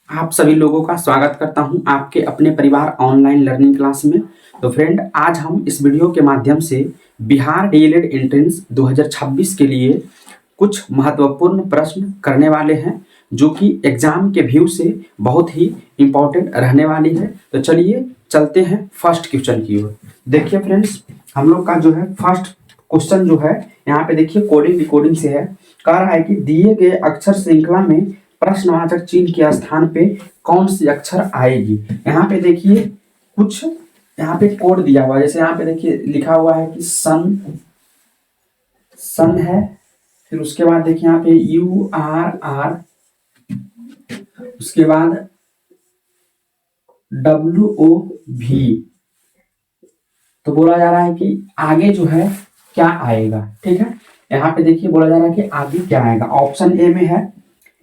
आप सभी लोगों का स्वागत करता हूं आपके अपने परिवार ऑनलाइन लर्निंग क्लास में। तो फ्रेंड, आज हम इस वीडियो के माध्यम से बिहार डीएलएड एंट्रेंस 2026 के लिए कुछ महत्वपूर्ण प्रश्न करने वाले हैं, जो कि एग्जाम के व्यू से बहुत ही इंपॉर्टेंट रहने वाली है। तो चलिए चलते हैं फर्स्ट क्वेश्चन की ओर। देखिए फ्रेंड्स, हम लोग का जो है फर्स्ट क्वेश्चन जो है यहाँ पे देखिए कोडिंग डिकोडिंग से है। कह रहा है कि दिए गए अक्षर श्रृंखला में प्रश्नवाचक चिन्ह के स्थान पे कौन सी अक्षर आएगी। यहाँ पे देखिए कुछ यहाँ पे कोड दिया हुआ है। जैसे यहाँ पे देखिए लिखा हुआ है कि सन है, फिर उसके बाद देखिए यहाँ पे URR, उसके बाद WOV। तो बोला जा रहा है कि आगे जो है क्या आएगा। ठीक है, यहाँ पे देखिए बोला जा रहा है कि आगे क्या आएगा। ऑप्शन ए में है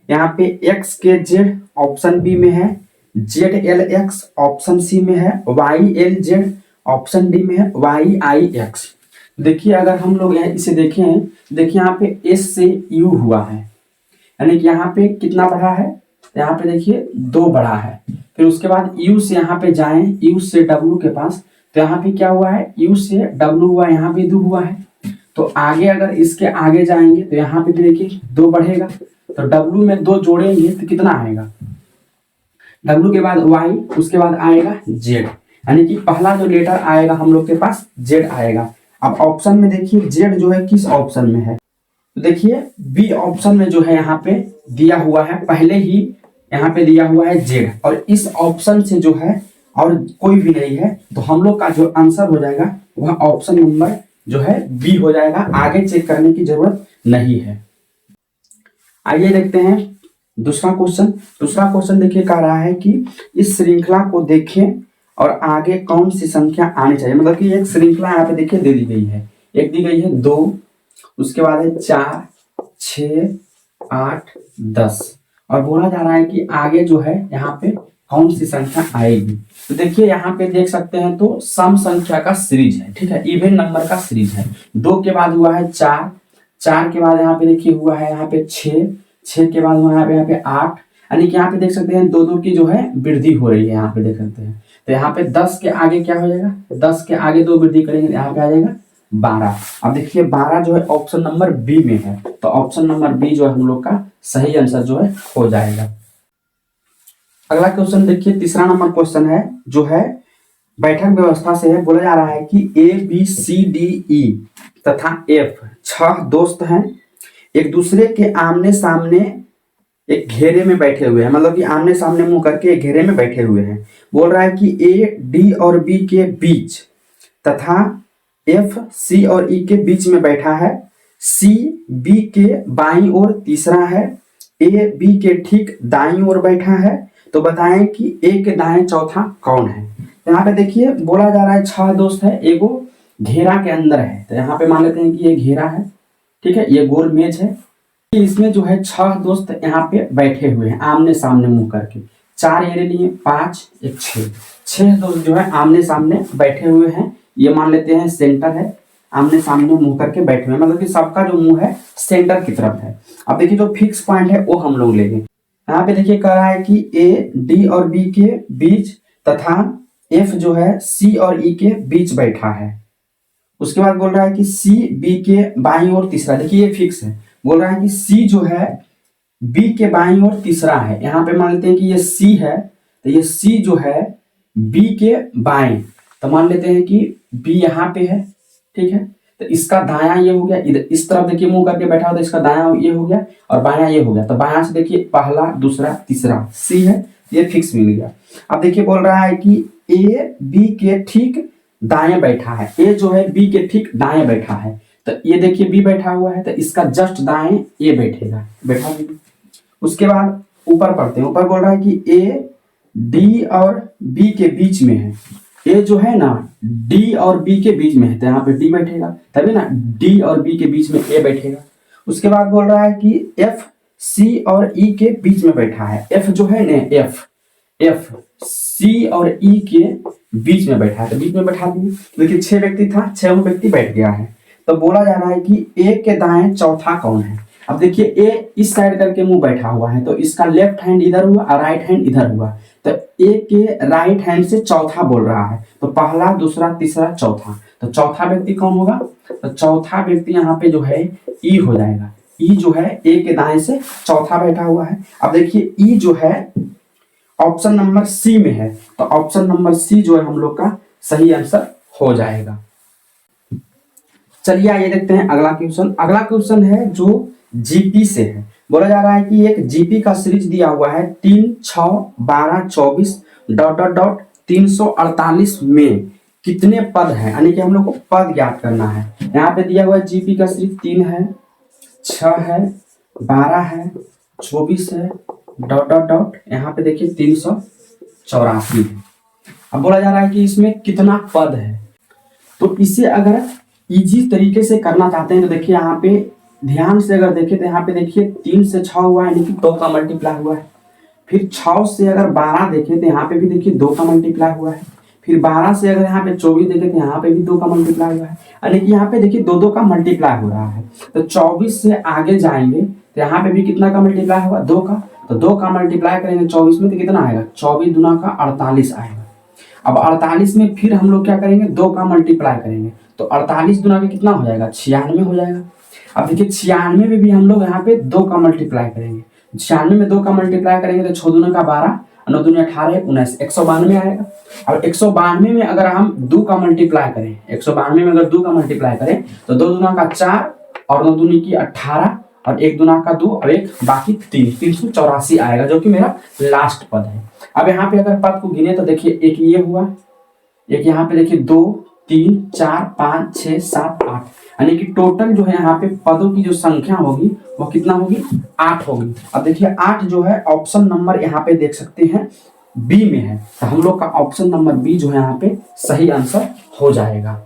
यहाँ पे XKZ, ऑप्शन बी में है ZLX, ऑप्शन सी में है YLZ, ऑप्शन डी में है YIX। देखिए अगर हम लोग इसे देखें, देखिए यहाँ पे S से U हुआ है, यानी कि यहाँ पे कितना बढ़ा है, यहाँ पे देखिए 2 बढ़ा है। फिर उसके बाद U से यहाँ पे जाएं, U से W के पास, तो यहाँ पे क्या हुआ है, U से W हुआ, यहाँ पे 2 हुआ है। तो आगे अगर इसके आगे जाएंगे तो यहाँ पे भी देखिए 2 बढ़ेगा। तो W में 2 जोड़ेंगे तो कितना आएगा, W के बाद Y, उसके बाद आएगा Z, यानी कि पहला जो लेटर आएगा हम लोग के पास Z आएगा। अब ऑप्शन में देखिए Z जो है किस ऑप्शन में है, तो देखिए बी ऑप्शन में जो है यहाँ पे दिया हुआ है, पहले ही यहाँ पे दिया हुआ है Z, और इस ऑप्शन से जो है और कोई भी नहीं है, तो हम लोग का जो आंसर हो जाएगा वह ऑप्शन नंबर जो है बी हो जाएगा। आगे चेक करने की जरूरत नहीं है। आइए देखते हैं दूसरा क्वेश्चन। दूसरा क्वेश्चन देखिए कह रहा है कि इस श्रृंखला को देखें और आगे कौन सी संख्या आनी चाहिए। मतलब कि एक श्रृंखला यहाँ पे देखिए दे दी गई है, एक दी गई है 2, उसके बाद है 4, 6, 8, 10, और बोला जा रहा है कि आगे जो है यहाँ पे कौन सी संख्या आएगी। तो देखिए यहाँ पे देख सकते हैं तो सम संख्या का सीरीज है। ठीक है, इवन नंबर का सीरीज है। 2 के बाद हुआ है 4, 4 के बाद यहाँ पे देखिए हुआ है यहाँ पे 6, 6 के बाद हुआ है यहाँ पे 8, यानी कि यहाँ पे देख सकते हैं 2 की जो है वृद्धि हो रही है। यहाँ पे देख सकते हैं तो यहाँ पे 10 के आगे क्या हो जाएगा, 10 के आगे 2 वृद्धि करेंगे, यहाँ पे आ जाएगा 12। अब देखिए 12 जो है ऑप्शन नंबर बी में है, तो ऑप्शन नंबर बी जो है हम लोग का सही आंसर जो है हो जाएगा। अगला क्वेश्चन देखिए, तीसरा नंबर क्वेश्चन है जो है बैठक व्यवस्था से है। बोला जा रहा है कि ABCDE तथा F 6 दोस्त हैं, एक दूसरे के आमने सामने एक घेरे में बैठे हुए हैं। मतलब कि आमने सामने मुंह करके एक घेरे में बैठे हुए हैं। बोल रहा है कि A D और B के बीच तथा F C और E के बीच में बैठा है, C B के बाईं ओर तीसरा है, A B के ठीक दाईं ओर बैठा है। तो बताएं कि A के दाएं चौथा कौन है। यहाँ पे देखिए बोला जा रहा है 6 दोस्त है, एगो घेरा के अंदर है, तो यहाँ पे मान लेते हैं कि ये घेरा है। ठीक है, ये गोल मेज है, इसमें जो है 6 दोस्त यहाँ पे बैठे हुए हैं आमने सामने मुंह करके। 4 ये ले लिए, 5 एक 6 दोस्त जो है आमने सामने बैठे हुए हैं। ये मान लेते हैं सेंटर है, आमने सामने मुंह करके बैठे हुए हैं, मतलब कि सबका जो मुंह है सेंटर की तरफ है। अब देखिए जो फिक्स पॉइंट है वो हम लोग लेंगे। यहाँ पे देखिए कह रहा है कि A D और B के बीच तथा F जो है C और E के बीच बैठा है। उसके बाद बोल रहा है कि C B के बाईं ओर तीसरा। देखिए ये फिक्स है। बोल रहा है कि C जो है B के बाईं ओर तीसरा है। यहाँ पे मान लेते हैं कि ये C है, तो ये C जो है B के बाएं, तो मान लेते हैं कि B यहाँ पे है। ठीक है, तो इसका दायां ये हो गया, इधर इस तरफ देखिए मुंह करके बैठा हो तो इसका दायां ये हो गया और बायां ये हो गया। तो बायां से देखिए पहला दूसरा तीसरा C है, ये फिक्स मिल गया। अब देखिए बोल रहा है कि A B के ठीक दाएं बैठा है, A जो है B के ठीक दाएं बैठा है। तो ये देखिए B बैठा हुआ है, तो इसका जस्ट दाएं A बैठेगा, बैठा नहीं। उसके बाद ऊपर पढ़ते हैं। ऊपर बोल रहा है कि A D और B के बीच में है। A जो है ना D और B के बीच में है, तो यहाँ पे D बैठेगा, तभी ना D और B के बीच में A बैठेगा। उसके बाद बोल रहा है कि F C और E के बीच में बैठा है। F जो है ना F C और E के बीच में बैठा है, तो बीच में बैठा दिए। देखिए 6 व्यक्ति था, 6 व्यक्ति बैठ गया है। तो बोला जा रहा है कि A के दाएं चौथा कौन है। अब देखिए ए इस साइड करके मुंह बैठा हुआ है, तो इसका लेफ्ट हैंड इधर हुआ और राइट हैंड इधर हुआ, तो ए के राइट हैंड से चौथा बोल रहा है, तो पहला, दूसरा, तीसरा, चौथा, तो चौथा व्यक्ति कौन होगा? तो चौथा व्यक्ति यहाँ पे जो है ई हो जाएगा। ई जो है ए के दाएं से चौथा बैठा हुआ है। अब देखिए ई जो है ऑप्शन नंबर सी में है, तो ऑप्शन नंबर सी जो है हम लोग का सही आंसर हो जाएगा। चलिए आइए देखते हैं अगला क्वेश्चन। अगला क्वेश्चन है जो जीपी से है। बोला जा रहा है कि एक जीपी का सीरीज दिया हुआ है 3, 6, 12, 24 ... 348 में कितने पद हैं, यानी कि हम लोग को पद ज्ञात करना है। यहाँ पे दिया हुआ है जीपी का सीरीज 3 है, 6 है, 12 है, 24 है ... यहाँ पे देखिए 384 है। अब बोला जा रहा है कि इसमें कितना पद है। तो इसे अगर इजी तरीके से करना चाहते हैं तो देखिए यहाँ पे ध्यान से अगर देखें तो यहाँ पे देखिए 3 से 6 हुआ है, यानी कि 2 का मल्टीप्लाई हुआ है। फिर 6 से अगर 12 देखें तो यहाँ पे भी देखिए 2 का मल्टीप्लाई हुआ है। फिर 12 से अगर यहाँ पे 24 देखें तो यहाँ पे भी 2 का मल्टीप्लाई हुआ है, यानी कि यहाँ पे देखिए 2 का मल्टीप्लाई हो रहा है। तो 24 से आगे जाएंगे तो यहाँ पे भी कितना का मल्टीप्लाई होगा? 2 का। तो 2 का मल्टीप्लाई करेंगे 24 में तो कितना आएगा? 24 दूना का 48 आएगा। अब 48 में फिर हम लोग क्या करेंगे? 2 का मल्टीप्लाई करेंगे, तो 48 दूना का कितना हो जाएगा? 96 हो जाएगा। अब देखिए 96 में भी हम लोग यहाँ पे 2 का मल्टीप्लाई करेंगे। 96 में 2 का मल्टीप्लाई करेंगे तो 6 दूना का 12, 9 दूनी 18, 19, 192 आएगा। अब 192 में अगर हम 2 का मल्टीप्लाई करें, 192 में अगर 2 का मल्टीप्लाई करें तो 2 दूना का 4 और 9 दूनी की 18 और 1 दूना का 2 और 1 बाकी 3, 384 आएगा, जो कि मेरा लास्ट पद है। अब यहाँ पे अगर पद को गिने तो देखिए एक ये हुआ, एक यहाँ पे देखिए 2, 3, 4, 5, 6, 7, 8, यानी कि टोटल जो है यहाँ पे पदों की जो संख्या होगी वो कितना होगी? 8 होगी। अब देखिए 8 जो है ऑप्शन नंबर यहाँ पे देख सकते हैं बी में है, तो हम लोग का ऑप्शन नंबर बी जो है यहाँ पे सही आंसर हो जाएगा।